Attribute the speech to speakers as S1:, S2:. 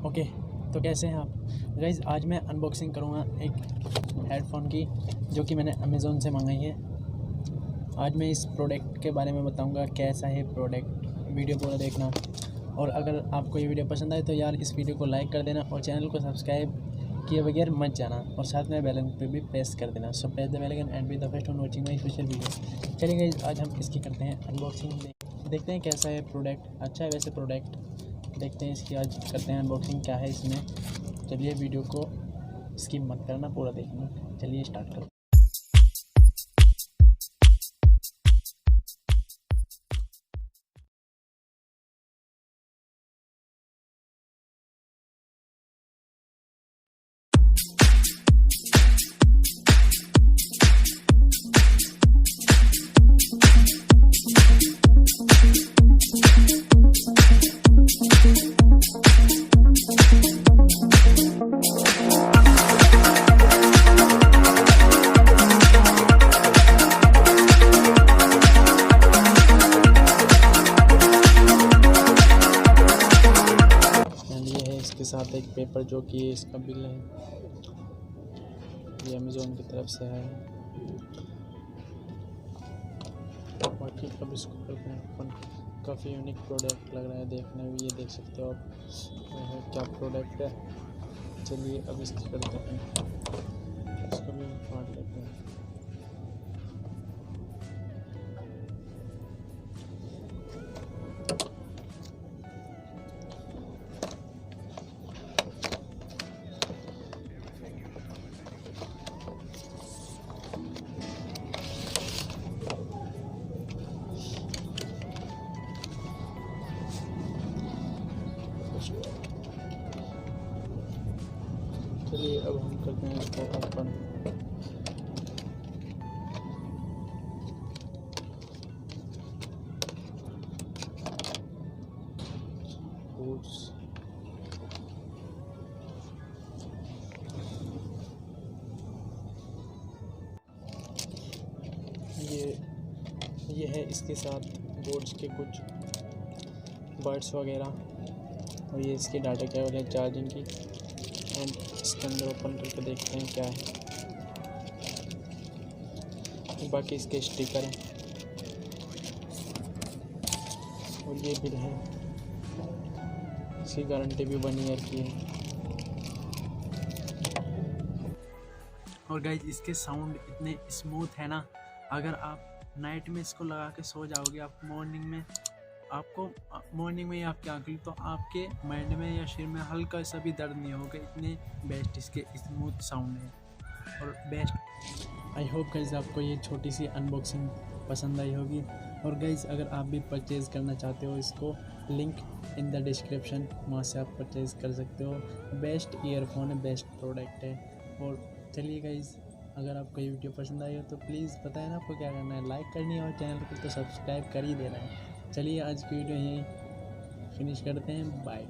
S1: Okay, तो कैसे हैं आप गाइज़। आज मैं अनबॉक्सिंग करूँगा एक हेडफोन की जो कि मैंने अमेज़ोन से मंगाई है। आज मैं इस प्रोडक्ट के बारे में बताऊँगा कैसा है प्रोडक्ट, वीडियो पूरा देखना। और अगर आपको ये वीडियो पसंद आए तो यार इस वीडियो को लाइक कर देना और चैनल को सब्सक्राइब किए बगैर मत जाना और साथ में बेल आइकन पे भी प्रेस कर देना। So press the bell icon and be the first on watching my future video. चलिए गाइस, आज हम इसकी करते हैं अनबॉक्सिंग। देखते हैं कैसा है प्रोडक्ट। अच्छा है वैसे प्रोडक्ट, देखते हैं इसकी आज करते हैं अनबॉक्सिंग क्या है इसमें। चलिए वीडियो को स्किप मत करना, पूरा देखना। चलिए स्टार्ट करो। इसके साथ एक पेपर जो कि इसका बिल है, ये अमेज़ोन की तरफ से है। बाकी अब इसको करते हैं ओपन। काफ़ी यूनिक प्रोडक्ट लग रहा है देखने में, ये देख सकते हो आप है क्या प्रोडक्ट है। चलिए अब इसकी करते हैं, इसको भी फाड़ लेते हैं। चलिए अब हम करते हैं इसको ओपन। ये है इसके साथ बोर्ड्स के कुछ बर्ड्स वगैरह, और ये इसकी डाटा केबल है चार्जिंग की। एंड इसके अंदर ओपन करके देखते हैं क्या है। बाकी इसके स्टिकर हैं और ये बिल है। इसकी गारंटी भी 1 ईयर की है। और गाइज इसके साउंड इतने स्मूथ है ना, अगर आप नाइट में इसको लगा के सो जाओगे, आप मॉर्निंग में ही आपकी आँख खुली तो आपके माइंड में या सिर में हल्का सा भी दर्द नहीं होगा। इतने बेस्ट इसके स्मूथ साउंड है और बेस्ट। आई होप गाइज आपको ये छोटी सी अनबॉक्सिंग पसंद आई होगी। और गाइज अगर आप भी परचेज़ करना चाहते हो इसको, लिंक इन द डिस्क्रिप्शन, वहाँ से आप परचेज़ कर सकते हो। बेस्ट ईयरफोन है, बेस्ट प्रोडक्ट है। और चलिए गाइज, अगर आपको ये वीडियो पसंद आई हो तो प्लीज़ पता है ना आपको क्या करना है, लाइक करनी है और चैनल को तो सब्सक्राइब कर ही देना है। चलिए आज की वीडियो यहीं फिनिश करते हैं, बाय।